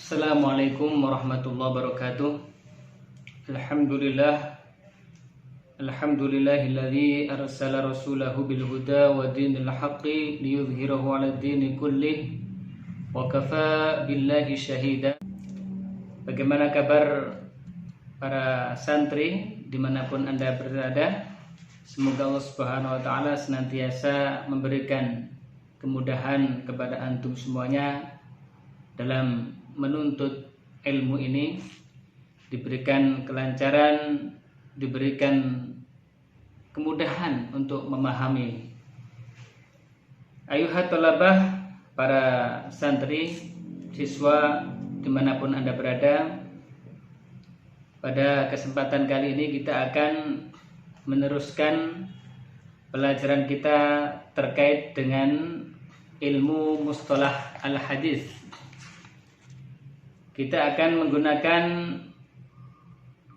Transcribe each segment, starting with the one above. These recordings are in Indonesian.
Assalamualaikum warahmatullahi wabarakatuh. Alhamdulillahilladzi arsala rasulahu bil huda wa dinil haqqi liyudhhirahu 'alad dini kullih wa kafa billahi syahida. Bagaimana kabar para santri dimanapun Anda berada? Semoga Allah Subhanahu wa taala senantiasa memberikan kemudahan kepada antum semuanya dalam menuntut ilmu ini, diberikan kelancaran, diberikan kemudahan untuk memahami. Ayuhat talabah, para santri, siswa dimanapun Anda berada, pada kesempatan kali ini kita akan meneruskan pelajaran kita terkait dengan ilmu mustalah al-hadis. Kita akan menggunakan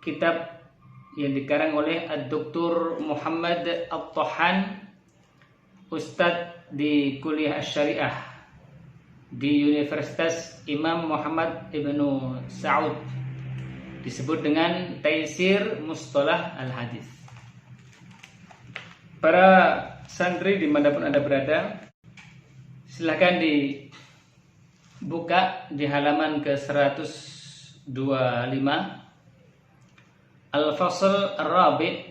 kitab yang dikarang oleh Dr. Muhammad At-Tahan, Ustadz di Kuliah Syariah di Universitas Imam Muhammad Ibnu Saud, disebut dengan Taisir Mustalah Al-Hadis. Para santri dimanapun Anda berada, silakan dibuka di halaman ke-125, Al-Fasl Ar-Rabi',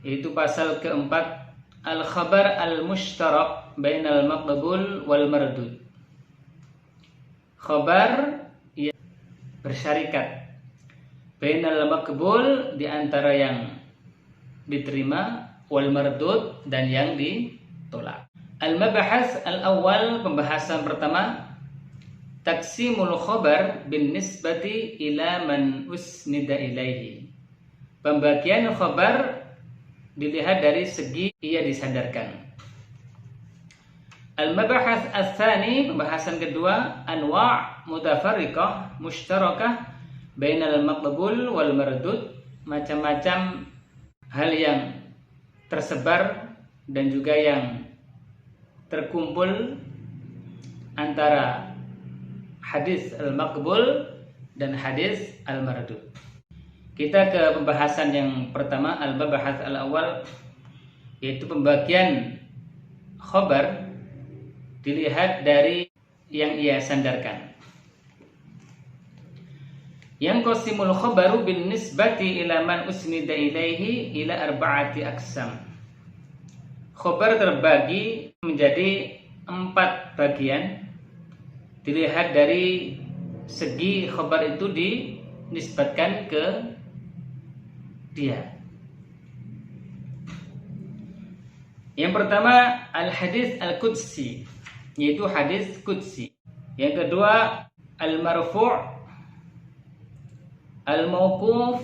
yaitu pasal keempat, Al-Khabar Al-Mushtarak Bainal Maqbul wal Mardud. Khabar yang bersyarikat, Bainal Maqbul, di antara yang diterima, wal Mardud, dan yang ditolak. Al-Mabahas Al-Awwal, pembahasan pertama, Taqsimul Khabar bin nisbati ila man usnida ilaihi. Pembagian khabar dilihat dari segi ia disandarkan. Al-Mabahas Al-Thani, pembahasan kedua, Anwa' mutafarriqah mushtarakah bainal maqbul wal mardud. Macam-macam hal yang tersebar dan juga yang terkumpul antara hadis al-maqbul dan hadis al-mardud. Kita ke pembahasan yang pertama, al-mabahats al-awwal, yaitu pembagian khabar dilihat dari yang ia sandarkan. Yang qasimul khabaru bin nisbati ila man usnida ilaihi ila arba'ati aqsam. Khabar terbagi menjadi 4 bagian dilihat dari segi khabar itu dinisbatkan ke dia. Yang pertama, al-hadis al-qudsi, yaitu hadis qudsi. Yang kedua, al-marfu', al-mauquf,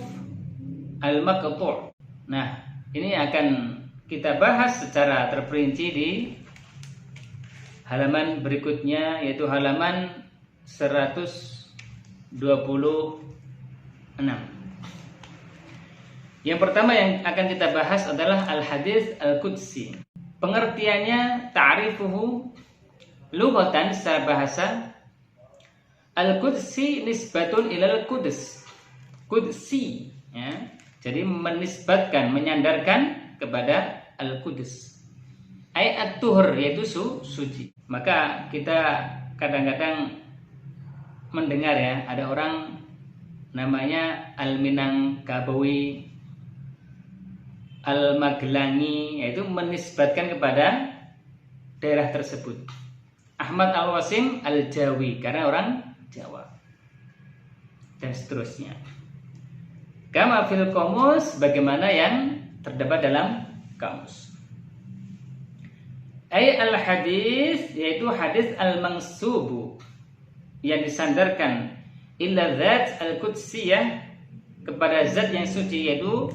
al-maqtu'. Nah, ini akan kita bahas secara terperinci di halaman berikutnya, yaitu halaman 126. Yang pertama yang akan kita bahas adalah al-hadis al-qudsi. Pengertiannya, ta'rifuhu lughatan, secara bahasa, al-qudsi nisbatun ilal qudus. Qudsi, ya. Jadi menisbatkan, menyandarkan kepada al-qudus. Ayat tuhur, yaitu suci. Maka kita kadang-kadang mendengar, ya, ada orang namanya Al-Minangkabawi, Al-Magelangi, yaitu menisbatkan kepada daerah tersebut. Ahmad Al-Wasim Al-Jawi, karena orang Jawa, dan seterusnya. Kama fil qamus, bagaimana yang terdapat dalam kamus. Ay al-hadis, yaitu hadis al-mansubu, yang disandarkan illa zat al-qudsiyah, kepada zat yang suci, yaitu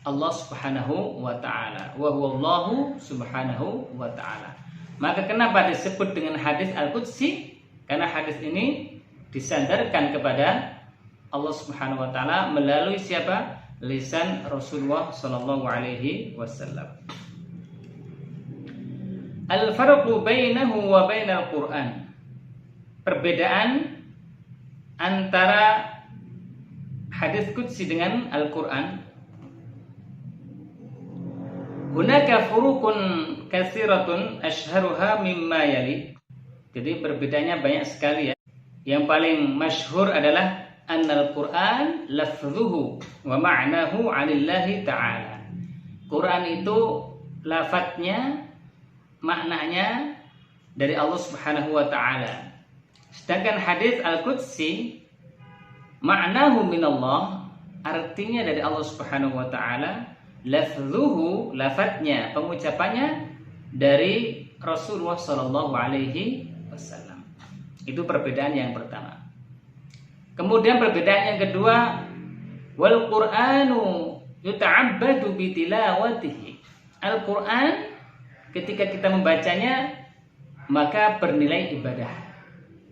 Allah Subhanahu wa ta'ala. Wa huwa Allahu Subhanahu wa ta'ala. Maka kenapa disebut dengan hadis al-qudsi? Karena hadis ini disandarkan kepada Allah Subhanahu wa ta'ala melalui siapa? Lisan Rasulullah sallallahu alaihi wasallam. Al-farqu bainahu wa bainal Qur'an. perbedaan antara hadis qudsi dengan Al-Quran. Hunaka furuqun katsiratun asyharuha mimma yali. Jadi perbedaannya banyak sekali ya. Yang paling masyhur adalah annal Quran lafzuhu wa ma'nahu 'anillahi ta'ala. Quran itu lafadznya, maknanya dari Allah Subhanahu wa taala. Sedangkan hadis Al-Qudsi ma'nahu minallah, artinya dari Allah Subhanahu wa taala, lafzuhu, lafadznya, pengucapannya dari Rasulullah sallallahu alaihi wasallam. Itu perbedaan yang pertama. Kemudian perbedaan yang kedua, wal Qur'anu yuta'abbadu bitilawatihi. Al-Qur'an ketika kita membacanya maka bernilai ibadah.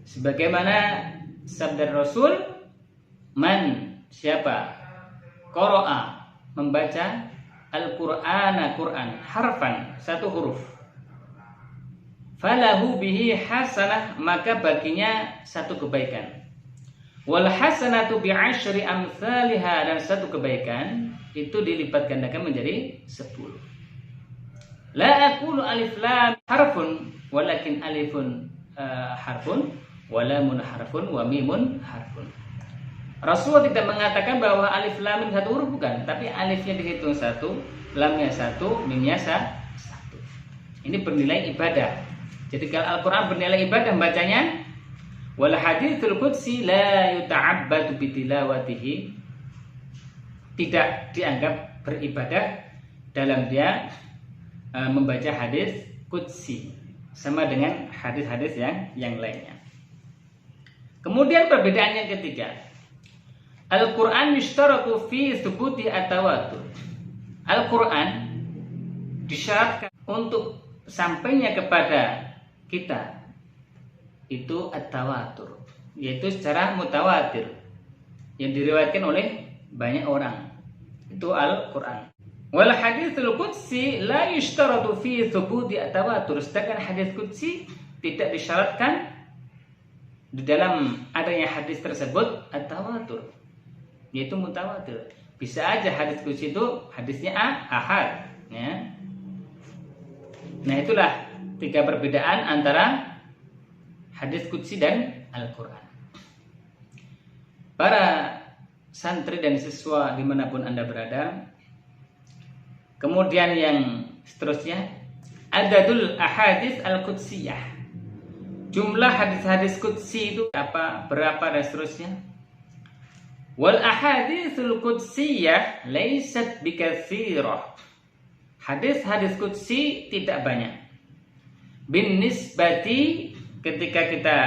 Sebagaimana sabda Rasul, man, siapa, qara'a, membaca Al-Qur'ana, Quran, harfan, satu huruf, falahu bihi hasanah, maka baginya satu kebaikan. Wal hasanatu bi'asyri amsalihha, dan satu kebaikan itu dilipat gandakan menjadi 10. La aqulu alif lam harfun, walakin alifun harfun, wa lamun harfun, wa mimun harfun. Rasulullah tidak mengatakan bahwa alif lam mim satu huruf, bukan, tapi alifnya dihitung satu, lamnya satu, mimnya satu. Ini bernilai ibadah. Jadi kalau Al-Quran bernilai ibadah bacanya, wal haditsul qudsi la yuta'abbadu bitilawatihi, tidak dianggap beribadah dalam dia membaca hadis qudsi, sama dengan hadis-hadis yang lainnya. Kemudian perbedaan yang ketiga, Al-Quran yushtaratu fi thubuti at-tawatur. Al-Quran disyaratkan untuk sampainya kepada kita itu at-tawatur, yaitu secara mutawatir, yang diriwayatkan oleh banyak orang. Itu Al-Quran. Wal haditsul qudsi la yushtaratu fi thubuti at-tawatur. Sedangkan hadis qudsi tidak disyaratkan di dalam adanya hadis tersebut at-tawatur, yaitu mutawatir. Bisa aja hadis qudsi itu hadisnya ahad, ya. Nah, itulah tiga perbedaan antara hadis qudsi dan Al-Quran. Para santri dan siswa dimanapun Anda berada, kemudian yang seterusnya, adadul ahadis al-qudsiyah. Jumlah hadis-hadis qudsi itu berapa dan seterusnya. Wal ahadisul qudsiyah laysat bikatsirah. Hadis-hadis qudsi tidak banyak. Bin nisbati, ketika kita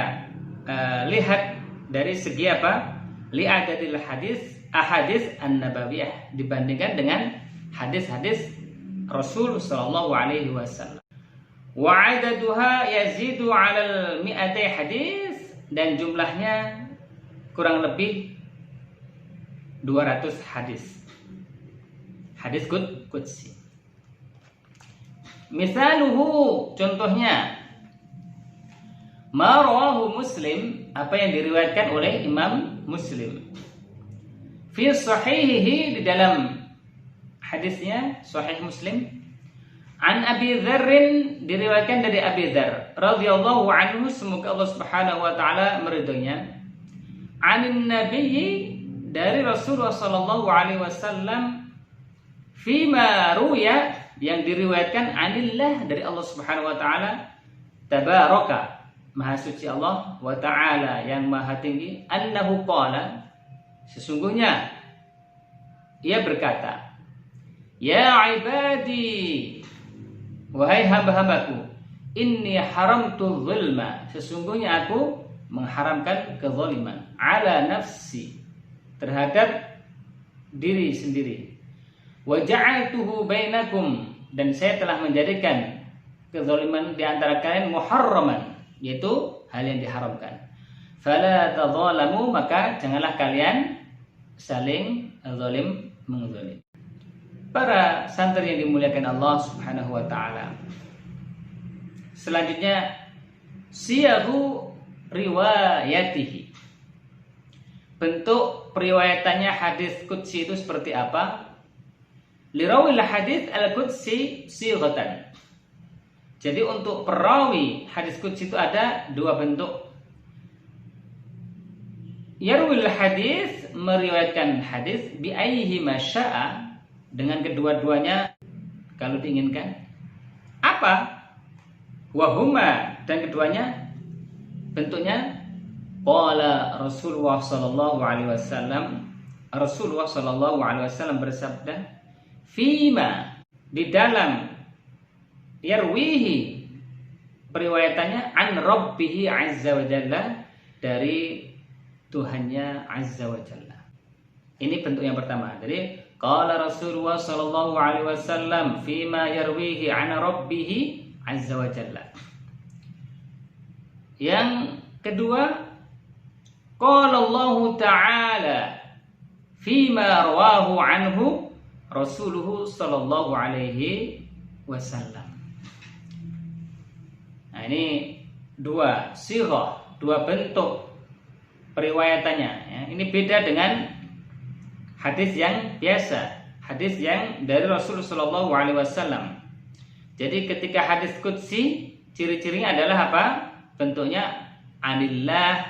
lihat dari segi apa? Li adadil ahadis an-nabawiyah, dibandingkan dengan hadis-hadis Rasul sallallahu alaihi wasallam. Wa adaduha yazidu 'alal mi'atai hadis, dan jumlahnya kurang lebih 200 hadis. Hadis qudsi. Misaluhu, contohnya, ma rawahu Muslim, apa yang diriwayatkan oleh Imam Muslim. Fi sahihihi, di dalam hadisnya Sahih Muslim. An Abi Dzarrin, diriwayatkan dari Abi Dzar radhiyallahu anhu, semoga Allah Subhanahu wa taala meridhoinya. Anin Nabiyyi, dari Rasulullah sallallahu alaihi wasallam, fima ruya, yang diriwayatkan anillah, dari Allah Subhanahu wa taala, tabaraka, maha suci Allah, wa ta'ala, yang maha tinggi, annahu qala, sesungguhnya ia berkata, ya ibadi, wahai hamba-hambaku, inni haramtu zulma, sesungguhnya aku mengharamkan kezaliman, ala nafsi, terhadap diri sendiri, wa ja'altuhu bainakum, dan saya telah menjadikan kezaliman di antara kalian muharraman, yaitu hal yang diharamkan. Fala tadzalamu, maka janganlah kalian saling zalim mengzalim. Para santri yang dimuliakan Allah Subhanahu wa taala, selanjutnya siyahu riwayatihi. Bentuk periwayatannya hadis qudsi itu seperti apa? Lirawil hadis al-qudsi sighatan. Jadi untuk perawi hadis qudsi itu ada dua bentuk. Yarwil hadis, meriwayatkan hadis bi ayyihi masya'a, dengan kedua-duanya kalau diinginkan. Apa? Wahuma, dan keduanya bentuknya qala Rasulullah sallallahu alaihi wasallam. Rasulullah sallallahu alaihi wasallam bersabda, fima, di dalam, yarwihi, periwayatannya an rabbihi azza wa jalla, dari Tuhannya azza wa jalla. Ini bentuk yang pertama. Jadi qala Rasulullah sallallahu alaihi wasallam fima yarwihi an rabbihi azza wa jalla. Yang kedua, qala Allah ta'ala fima rawahu anhu Rasuluhu sallallahu alaihi wasallam. Nah, ini dua sighah, dua bentuk periwayatannya ya. Ini beda dengan hadis yang biasa, hadis yang dari Rasulullah sallallahu alaihi wasallam. Jadi ketika hadis qudsi, ciri-cirinya adalah apa? Bentuknya anillah,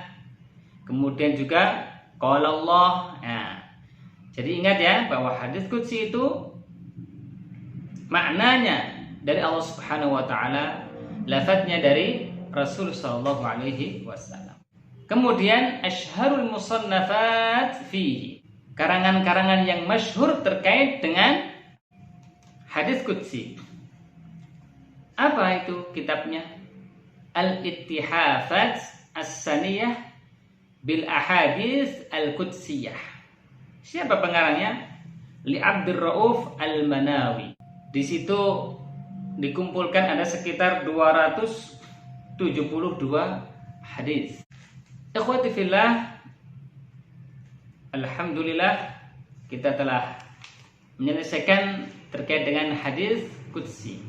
kemudian juga qala Allah. Nah, jadi ingat ya bahwa hadis qudsi itu maknanya dari Allah Subhanahu wa taala, lafadznya dari Rasul sallallahu alaihi wasallam. Kemudian asyharul musannafat fihi, karangan-karangan yang masyhur terkait dengan hadis qudsi. Apa itu kitabnya? Al-Ittihafat As-Saniyah bil Ahadits Al-Qudsiyah. Siapa pengarangnya? Li Abdur Rauf Al-Manawi. Di situ dikumpulkan ada sekitar 272 hadis. Ikhwati fillah, alhamdulillah kita telah menyelesaikan terkait dengan hadis qudsi.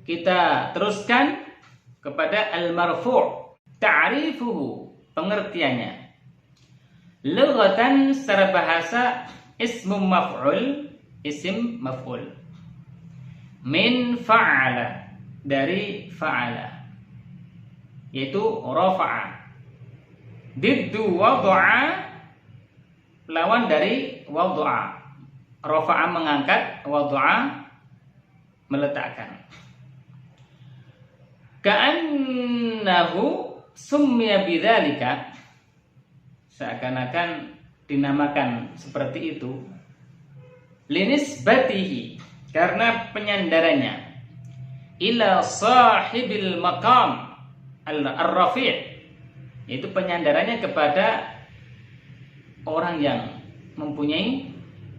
Kita teruskan kepada al-marfu', ta'rifuhu, pengertiannya. Lughatan, secara bahasa, ismum maf'ul, isim maf'ul. Min fa'ala, dari fa'ala, yaitu rafa'a. Diddu wad'a, lawan dari wad'a. Rafa'a mengangkat, wad'a meletakkan. Ka'annahu summiya bidzalika, seakan-akan dinamakan seperti itu, linisbatihi, karena penyandarannya, ila sahibil maqam ar-rafi', yaitu penyandarannya kepada orang yang mempunyai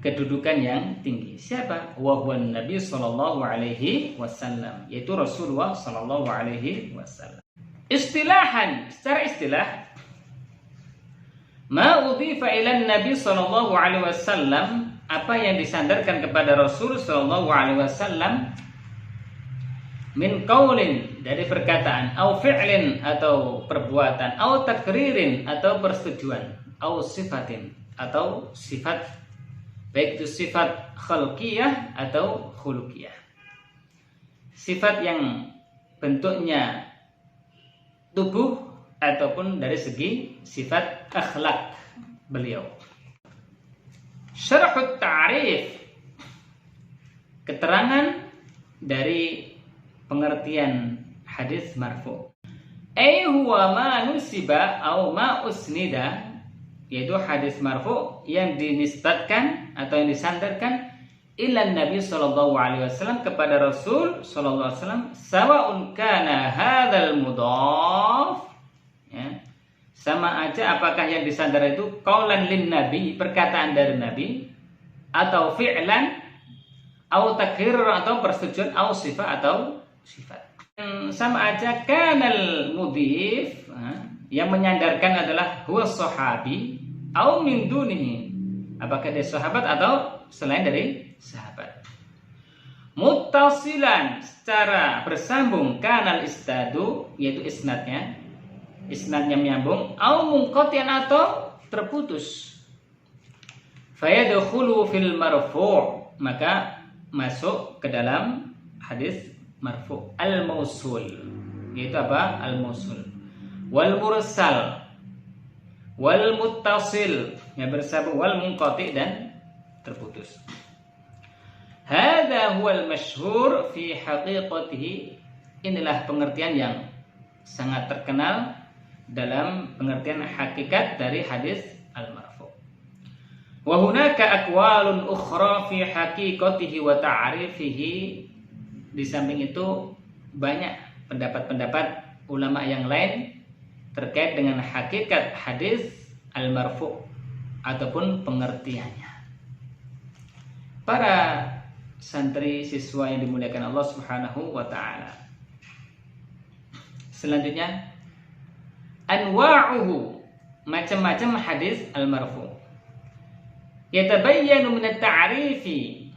kedudukan yang tinggi. Siapa? Wa huwan Nabi sallallahu alaihi wasallam, yaitu Rasulullah sallallahu alaihi wasallam. Istilahan, secara istilah, ma udhifa ila Nabi sallallahu alaihi wasallam, apa yang disandarkan kepada Rasul sallallahu alaihi wasallam, min qaulin, dari perkataan, au fi'lin, atau perbuatan, au takririn, atau persetujuan, au sifatin, atau sifat, baik itu sifat khalqiyah atau khuluqiyah. Sifat yang bentuknya tubuh ataupun dari segi sifat akhlak beliau. Syarhut ta'rif, keterangan dari pengertian hadis marfu'. Ai huwa ma nusiba au ma usnida, yaitu hadis marfu' yang dinisbatkan atau yang disandarkan ila Nabi sallallahu alaihi wasallam, kepada Rasul sallallahu alaihi wasallam, sawa'un kana hadzal mudhaf, ya, sama aja apakah yang disandar itu qaulan lin nabi, perkataan dari nabi, atau fi'lan, atau takrir, atau persetujuan, atau sifat, atau sifat. Sama aja kanal mudhif, yang menyandarkan adalah huwa sahabi au min dunihi, apakah dia sahabat atau selain dari sahabat. muttasilan secara bersambung kanal istadu yaitu isnadnya menyambung, au munqati'an atau terputus. Fayadkhulu fil marfu' maka masuk ke dalam hadis marfu' al-mausul yaitu apa? Al-mausul wal mursal wal muttasil yang bersambung wal munqati' dan terputus. Hadza huwal masyhur fi haqiqatihi. Inilah pengertian yang sangat terkenal dalam pengertian hakikat dari hadis al-marfu'. Wa hunaka aqwalun ukhra fi haqiqatihi wa ta'rifihi. Di samping itu banyak pendapat-pendapat ulama yang lain terkait dengan hakikat hadis al-marfu' ataupun pengertiannya. Para santri siswa yang dimuliakan Allah Subhanahu wa taala. Selanjutnya anwa'uhu, macam-macam hadis al-marfu'. Yatabayyanu min at-ta'rifi.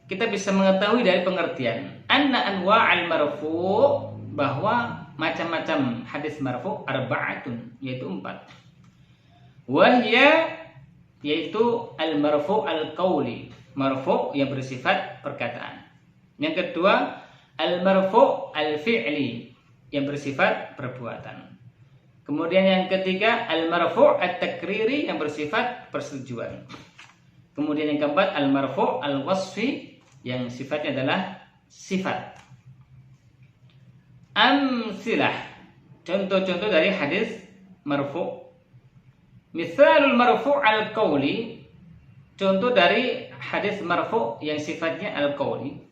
Kita bisa mengetahui dari pengertian anna anwa'al marfu', bahwa macam-macam hadis marfu' arba'atun, yaitu 4. Wahya, yaitu al-marfu' al-qawli, marfu' yang bersifat perkataan. Yang kedua, al-marfu' al-fi'li, yang bersifat perbuatan. Kemudian yang ketiga, al-marfu' at-takriri, yang bersifat persetujuan. Kemudian yang keempat, al-marfu' al-wasfi, yang sifatnya adalah sifat. Amsilah, contoh-contoh dari hadis marfu'. Misalul marfu' al-qawli, contoh dari hadis marfu' yang sifatnya al-qawli.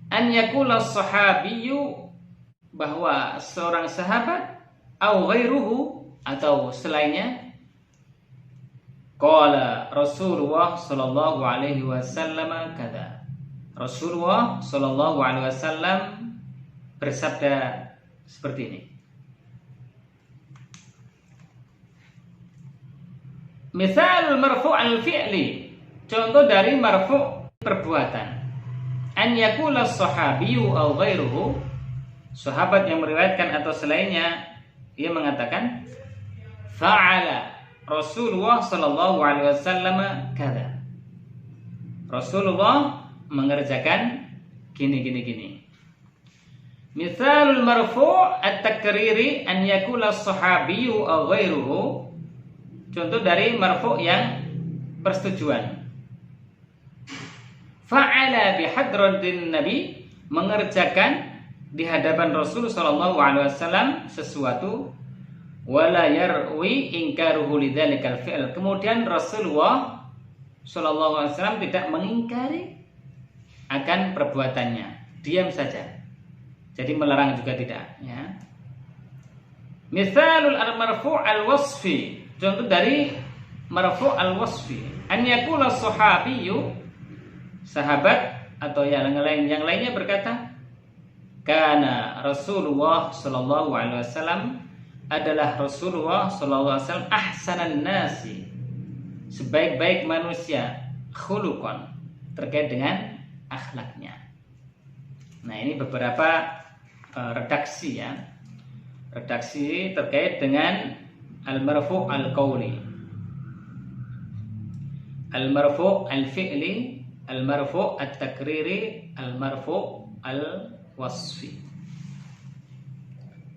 An yakula sahabiyyu, bahwa seorang sahabat, au ghairuhu, atau selainnya, qala Rasulullah sallallahu alaihi wasallam kada. Rasulullah sallallahu alaihi wasallam bersabda seperti ini. Misal marfu' al-fi'li, contoh dari marfu' perbuatan. An yakula sahabiyyu aw ghairuhu, sahabat yang meriwayatkan atau selainnya, ia mengatakan fa'ala Rasulullah sallallahu alaihi wasallam kada. Rasulullah mengerjakan gini. Misalul marfu' at-takriri an yakula sahabiyyu aw ghairuhu, contoh dari marfu' yang persetujuan. Fa'ala bihadratin nabi, mengerjakan di hadapan Rasul sallallahu alaihi wasallam sesuatu, wala yarwi inkaruhu lidzalikal fi'l. Kemudian Rasulullah sallallahu alaihi wasallam tidak mengingkari akan perbuatannya, diam saja. Jadi melarang juga tidak, ya. Misalul marfu' al-wasfi, contoh dari marfu' al-wasfi. An yakula sahabiyyu, sahabat atau yang lainnya berkata, kana Rasulullah sallallahu alaihi wasallam, adalah Rasulullah sallallahu alaihi wasallam ahsanan nasi, sebaik-baik manusia, khuluqan, terkait dengan akhlaknya. Nah, ini beberapa redaksi, ya. Redaksi terkait dengan al-marfu' al-qawli, al-marfu' al-fi'li, al-marfu' at-takriri, al-marfu' al-wasfi.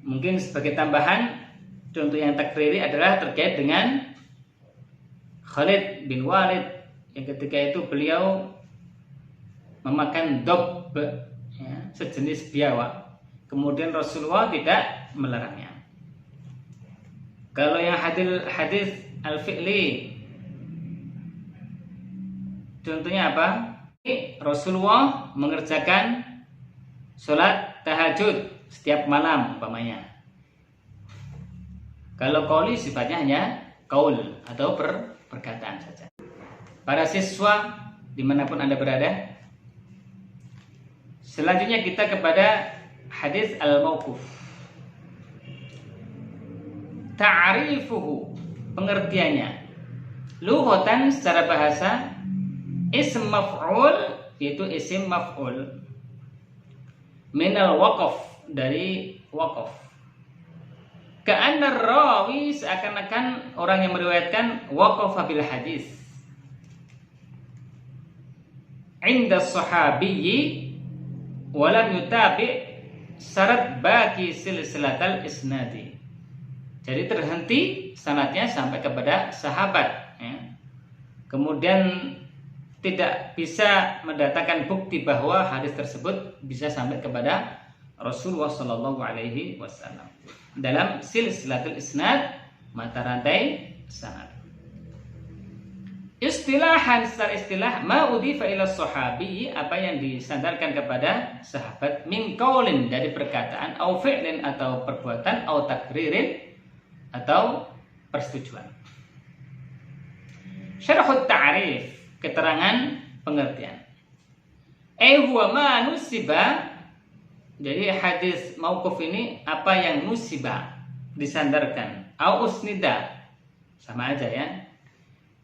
Mungkin sebagai tambahan, contoh yang takriri adalah terkait dengan Khalid bin Walid, yang ketika itu beliau memakan dob, ya, sejenis biawak. Kemudian Rasulullah tidak melarangnya. Kalau yang hadis al-fi'li, contohnya apa? Rasulullah mengerjakan sholat tahajud setiap malam umpamanya. Kalau qauli sifatnya hanya qaul atau perkataan saja. Para siswa dimanapun Anda berada, selanjutnya kita kepada hadis al-mauquf. Ta'rifuhu, pengertiannya. Lughatan, secara bahasa, ism maf'ul yaitu isim maf'ul. Minal waqaf, dari waqaf. Ka'anna rawi, seakan-akan orang yang meriwayatkan waqafa bil hadis inda sahabiyyi walam yutabi syarat baki silsilatal isnadi. Jadi terhenti sanadnya sampai kepada sahabat, ya. Kemudian tidak bisa mendatangkan bukti bahwa hadis tersebut bisa sampai kepada Rasulullah Shallallahu Alaihi Wasallam dalam silsilatul isnad, mata rantai sanad. Istilahan, secara istilah, ma udhifa ila sahabi, apa yang disandarkan kepada sahabat, min qaulin, dari perkataan, au fi'lin, atau perbuatan, au takririn, atau persetujuan. Syarhut ta'rif, keterangan pengertian. Huwa ma nusiba, jadi hadis mauquf ini apa yang nusiba, disandarkan, au usnida, sama aja ya,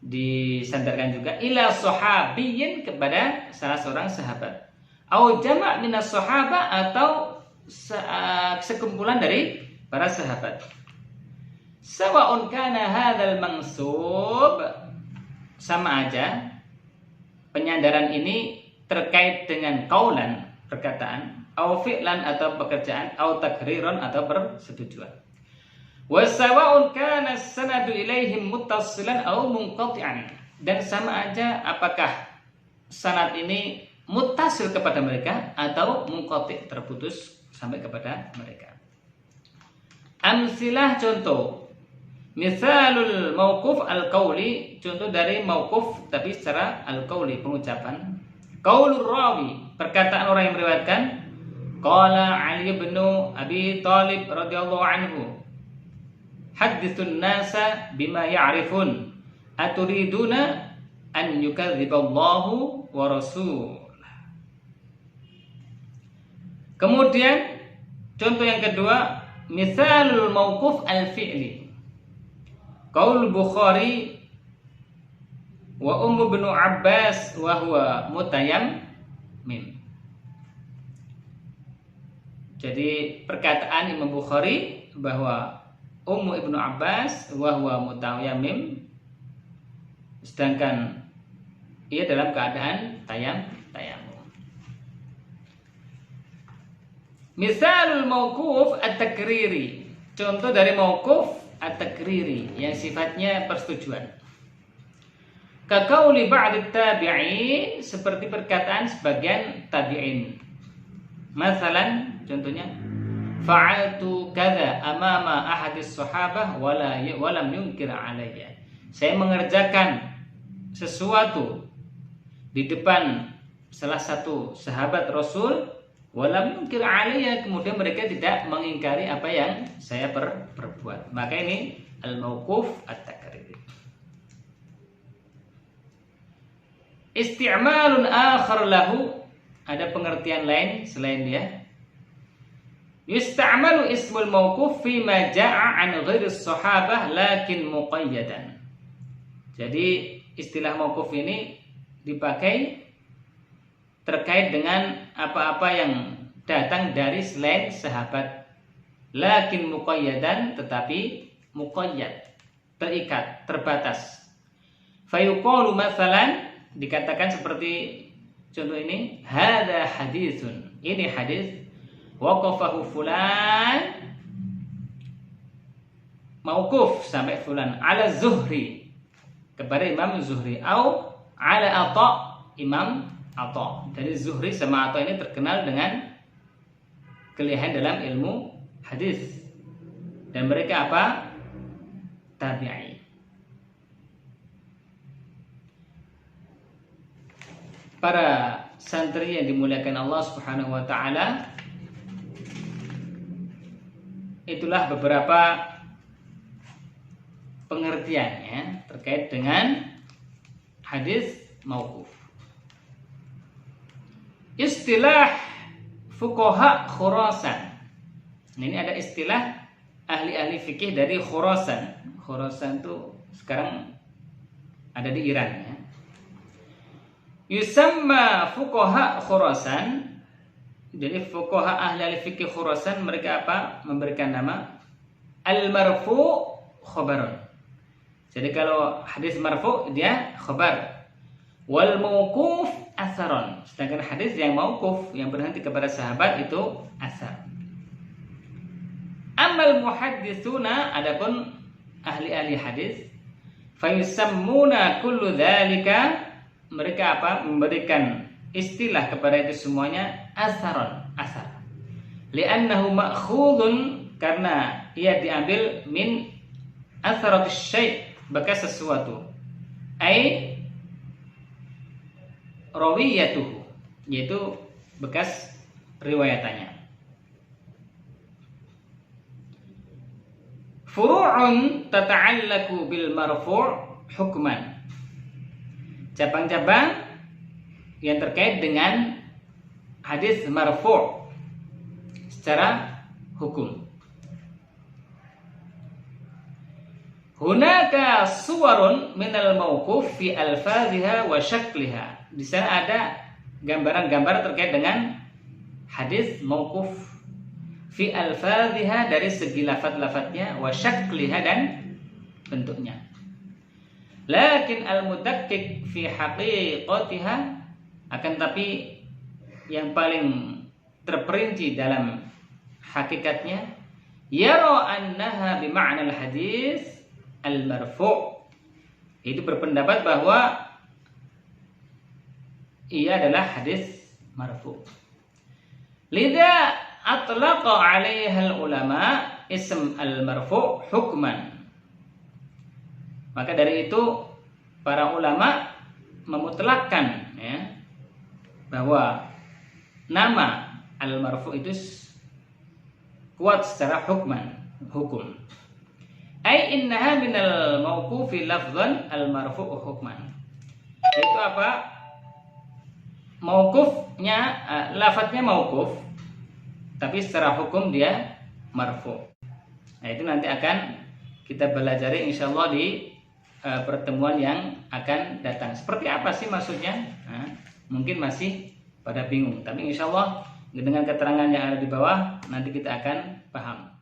disandarkan juga, ila sahabiyyin, kepada salah seorang sahabat, au jama' minas sahaba, atau sekumpulan dari para sahabat. Sawa'un kana hadzal mansub, sama aja penyandaran ini terkait dengan qaulan, perkataan, au fi'lan, atau pekerjaan, au takriron, atau persetujuan. Wa sawa'un kana sanadu ilaihim muttasilan au munqati'an, dan sama aja apakah sanad ini muttasil kepada mereka atau munqati', terputus sampai kepada mereka. Amsilah, contoh. Misalul mauquf al-qauli, contoh dari mauquf tapi secara al-qauli, pengucapan. Qaulur rawi, perkataan orang yang meriwayatkan, qala Ali bin Abi Thalib radhiyallahu anhu, haditsun nasa bima ya'rifun, aturiduna an yukadziballahu wa rasul. Kemudian contoh yang kedua, misalul mauquf al-fi'li, qaul Bukhari wa Ummu bin Abbas wa huwa mutayammim. Jadi perkataan Imam Bukhari bahwa Ummu ibnu Abbas wa huwa mutayammim, sedangkan ia dalam keadaan tayammum. Misalul mauquf at-takriri, contoh dari mauquf at-takriri yang sifatnya persetujuan. Kaqauli ba'd tabi'in, seperti perkataan sebagian tabi'in. Masalan, contohnya, fa'altu kadza amama ahadis sahabah walam yunkir alayya. Saya mengerjakan sesuatu di depan salah satu sahabat Rasul, walam yunkir alayya, kemudian mereka tidak mengingkari apa yang saya perbuat. Maka ini al-mauquf at-takriri. Isti'malun akhar lahu, ada pengertian lain selain dia. Yusta'malu ismul mauquf fi ma ja'a an ghairi sahabah lakin muqayyadan. Jadi istilah mauquf ini dipakai terkait dengan apa-apa yang datang dari selain sahabat, lakin muqayyadan, tetapi muqayyad, terikat, terbatas. Fayuqalu mathalan, dikatakan seperti contoh ini, hadza haditsun, ini hadis, waqafahu fulan, mauquf sampai fulan, ala Zuhri, kepada Imam Zuhri, au ala Atha, Imam Atha. Dari Zuhri sama Atha ini terkenal dengan kelihayan dalam ilmu hadis, dan mereka apa? Tabi'i. Para santri yang dimuliakan Allah Subhanahu wa taala, itulah beberapa pengertiannya terkait dengan hadis mauquf. Istilah fuqaha Khurasan. Ini ada istilah ahli-ahli fikih dari Khurasan. Khurasan itu sekarang ada di Iran ya. Yusamma fuqaha Khurasan. Jadi fuqaha ahli fikih Khurasan mereka apa? Memberikan nama al-marfu' khabarun. Jadi kalau hadis marfu' dia khabar. Wal mauquf atharon. Sedangkan hadis yang mauquf yang berhenti kepada sahabat itu asar. Amal muhadditsuna, adapun ahli-ahli hadis, fayusammuna kullu dzalika, mereka apa? Memberikan istilah kepada itu semuanya asaron, asar. Li'annahu ma'khudun, karena ia diambil min atharatus syai', bekas sesuatu. Ai rawiyatuhu, yaitu bekas riwayatannya. Furu'un tata'allaku bil marfu' hukman. Cabang-cabang yang terkait dengan hadis marfu' secara hukum. Hunaka suwarun minal mauquf fi alfaziha wa syakliha. Di sana ada gambaran-gambar terkait dengan hadis mauquf fi alfaziha, dari segi lafaz-lafaznya, wa syakliha, dan bentuknya. Lakin al-mudakkik fi haqiqatiha, akan tapi yang paling terperinci dalam hakikatnya, yara annaha bima'na al-hadis al-marfu', itu berpendapat bahwa ia adalah hadis marfu'. Lidha atlaqa 'alaiha al-ulama ism al-marfu' hukman. Maka dari itu para ulama memutlakkan, ya, bahwa nama al-marfu' itu kuat secara hukum. Ai innaha minal mauqufi lafzan al-marfu' hukman. Itu apa? Mauqufnya, lafadznya mauquf, tapi secara hukum dia marfu'. Nah, itu nanti akan kita pelajari insyaallah di pertemuan yang akan datang. Seperti apa sih maksudnya? Nah, mungkin masih pada bingung, tapi insyaallah dengan keterangan yang ada di bawah nanti kita akan paham.